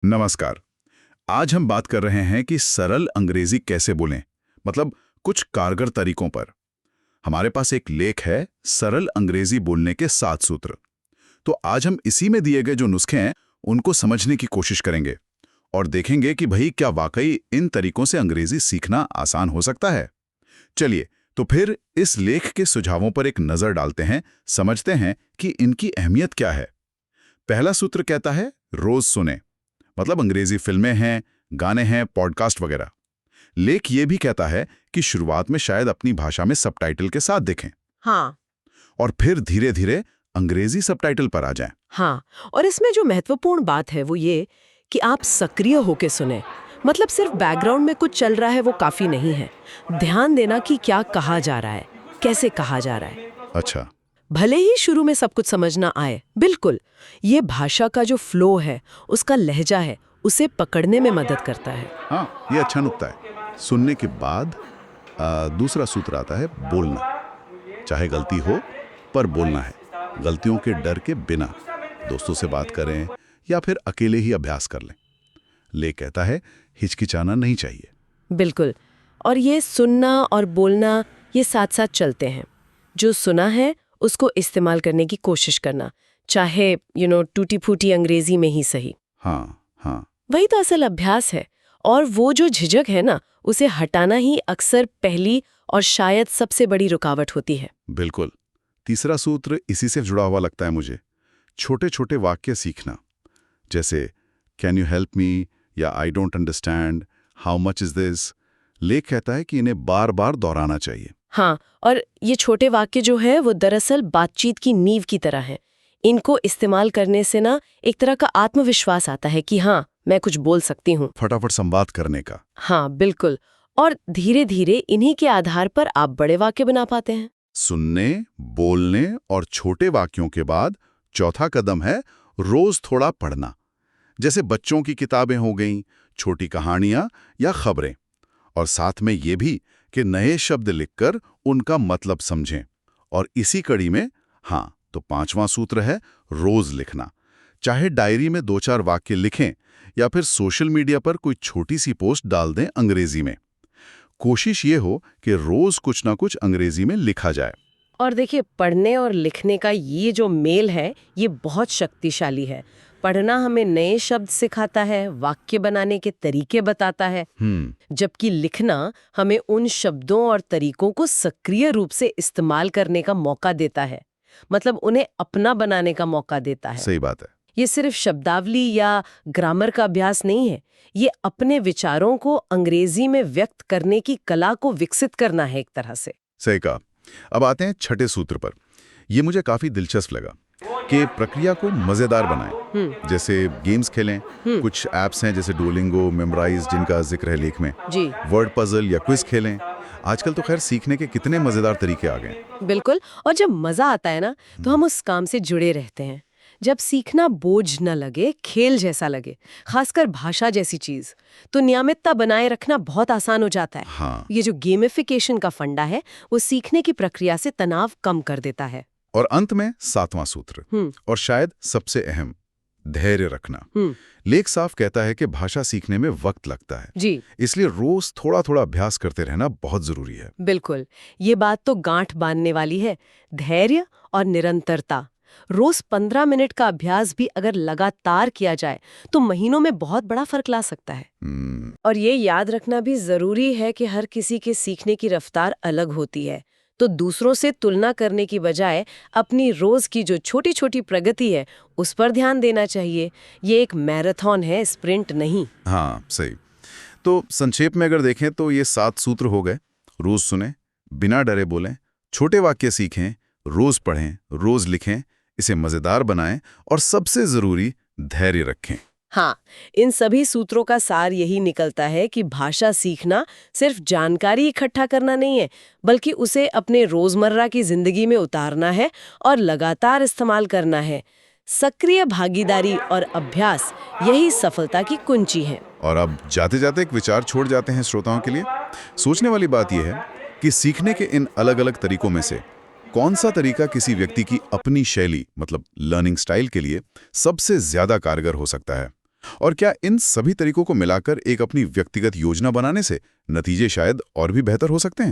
नमस्कार। आज हम बात कर रहे हैं कि सरल अंग्रेजी कैसे बोलें, मतलब कुछ कारगर तरीकों पर। हमारे पास एक लेख है, सरल अंग्रेजी बोलने के 7 सूत्र। तो आज हम इसी में दिए गए जो नुस्खे हैं उनको समझने की कोशिश करेंगे और देखेंगे कि भाई क्या वाकई इन तरीकों से अंग्रेजी सीखना आसान हो सकता है। चलिए तो फिर इस लेख के सुझावों पर एक नजर डालते हैं, समझते हैं कि इनकी अहमियत क्या है। पहला सूत्र कहता है रोज सुने, मतलब अंग्रेजी फिल्में हैं, गाने हैं, पॉडकास्ट वगैरह। लेख ये भी कहता है कि शुरुआत में शायद अपनी भाषा में सबटाइटल के साथ देखें हाँ। और फिर धीरे धीरे अंग्रेजी सबटाइटल पर आ जाएं। हाँ, और इसमें जो महत्वपूर्ण बात है वो ये कि आप सक्रिय होके सुने। मतलब सिर्फ बैकग्राउंड में कुछ चल रहा है वो काफी नहीं है। ध्यान देना कि क्या कहा जा रहा है, कैसे कहा जा रहा है। अच्छा। भले ही शुरू में सब कुछ समझ ना आए, बिल्कुल, ये भाषा का जो फ्लो है, उसका लहजा है, उसे पकड़ने में मदद करता है। हाँ, ये अच्छा नुक्ता है। सुनने के बाद दूसरा सूत्र आता है बोलना। चाहे गलती हो पर बोलना है, गलतियों के डर के बिना। दोस्तों से बात करें या फिर अकेले ही अभ्यास कर लें। ले कहता है हिचकिचाना नहीं चाहिए। बिल्कुल, और ये सुनना और बोलना ये साथ साथ चलते हैं। जो सुना है उसको इस्तेमाल करने की कोशिश करना, चाहे टूटी फूटी अंग्रेजी में ही सही। हाँ हाँ। वही तो असल अभ्यास है। और वो जो झिझक है ना, उसे हटाना ही अक्सर पहली और शायद सबसे बड़ी रुकावट होती है। बिल्कुल। तीसरा सूत्र इसी से जुड़ा हुआ लगता है मुझे। छोटे छोटे वाक्य सीखना, जैसे कैन यू हेल्प मी या I don't understand, how much is this. लेख कहता है कि इन्हें बार बार दोहराना चाहिए। हाँ, और ये छोटे वाक्य जो है वो दरअसल बातचीत की नींव की तरह है। इनको इस्तेमाल करने से ना एक तरह का आत्मविश्वास आता है कि हाँ, मैं कुछ बोल सकती हूँ। फटाफट संवाद करने का। हाँ, बिल्कुल। और धीरे धीरे इन्हीं के आधार पर आप बड़े वाक्य बना पाते हैं। सुनने, बोलने और छोटे वाक्यों के बाद चौथा कदम है रोज थोड़ा पढ़ना। जैसे बच्चों की किताबें हो गईं, छोटी कहानियां या खबरें। और साथ में ये भी कि नए शब्द लिखकर उनका मतलब समझें। और इसी कड़ी में हाँ, तो पांचवां सूत्र है रोज लिखना। चाहे डायरी में 2-4 वाक्य लिखें या फिर सोशल मीडिया पर कोई छोटी सी पोस्ट डाल दें अंग्रेजी में। कोशिश ये हो कि रोज कुछ ना कुछ अंग्रेजी में लिखा जाए। और देखिए, पढ़ने और लिखने का ये जो मेल है ये बहुत शक्तिशाली है। पढ़ना हमें नए शब्द सिखाता है, वाक्य बनाने के तरीके बताता है, जबकि लिखना हमें उन शब्दों और तरीकों को सक्रिय रूप से इस्तेमाल करने का मौका देता है। मतलब उन्हें अपना बनाने का मौका देता है। सही बात है। ये सिर्फ शब्दावली या ग्रामर का अभ्यास नहीं है, ये अपने विचारों को अंग्रेजी में व्यक्त करने की कला को विकसित करना है एक तरह से। सही कहा। अब आते हैं छठे सूत्र पर। ये मुझे काफी दिलचस्प लगा कि प्रक्रिया को मजेदार बनाएं। जैसे गेम्स खेलें। कुछ ऐप्स हैं जैसे डुओलिंगो, मेमोराइज, जिनका जिक्र है लेख में। जी वर्ड पजल या क्विज खेलें। आजकल तो खैर सीखने के कितने मजेदार तरीके आ गए। बिल्कुल, और जब मजा आता है ना तो हम उस काम से जुड़े रहते हैं। जब सीखना बोझ न लगे, खेल जैसा लगे, खासकर भाषा जैसी चीज, तो नियमितता बनाए रखना बहुत आसान हो जाता है। हाँ। ये जो गेमिफिकेशन का फंडा है वो सीखने की प्रक्रिया से तनाव कम कर देता है। और अंत में सातवां सूत्र, और शायद सबसे अहम, धैर्य रखना। लेख साफ कहता है कि भाषा सीखने में वक्त लगता है जी, इसलिए रोज थोड़ा थोड़ा अभ्यास करते रहना बहुत जरूरी है। बिल्कुल, ये बात तो गांठ बांधने वाली है। धैर्य और निरंतरता। रोज 15 मिनट का अभ्यास भी अगर लगातार किया जाए तो महीनों में बहुत बड़ा फर्क ला सकता है। और ये याद रखना भी जरूरी है कि हर किसी के सीखने की रफ्तार अलग होती है। तो दूसरों से तुलना करने की बजाय अपनी रोज की जो छोटी छोटी प्रगति है उस पर ध्यान देना चाहिए। ये एक मैराथन है, स्प्रिंट नहीं। हाँ, सही। तो संक्षेप में अगर देखें तो ये 7 सूत्र हो गए। रोज सुने, बिना डरे बोलें, छोटे वाक्य सीखें, रोज पढ़ें, रोज लिखें, इसे मजेदार बनाएं और सबसे जरूरी धैर्य रखें। हाँ, इन सभी सूत्रों का सार यही निकलता है कि भाषा सीखना सिर्फ जानकारी इकट्ठा करना नहीं है, बल्कि उसे अपने रोजमर्रा की जिंदगी में उतारना है और लगातार इस्तेमाल करना है। सक्रिय भागीदारी और अभ्यास यही सफलता की कुंजी है। और अब जाते जाते एक विचार छोड़ जाते हैं श्रोताओं के लिए। सोचने वाली बात यह है कि सीखने के इन अलग अलग तरीकों में से कौन सा तरीका किसी व्यक्ति की अपनी शैली, मतलब लर्निंग स्टाइल के लिए सबसे ज्यादा कारगर हो सकता है। और क्या इन सभी तरीकों को मिलाकर एक अपनी व्यक्तिगत योजना बनाने से नतीजे शायद और भी बेहतर हो सकते हैं?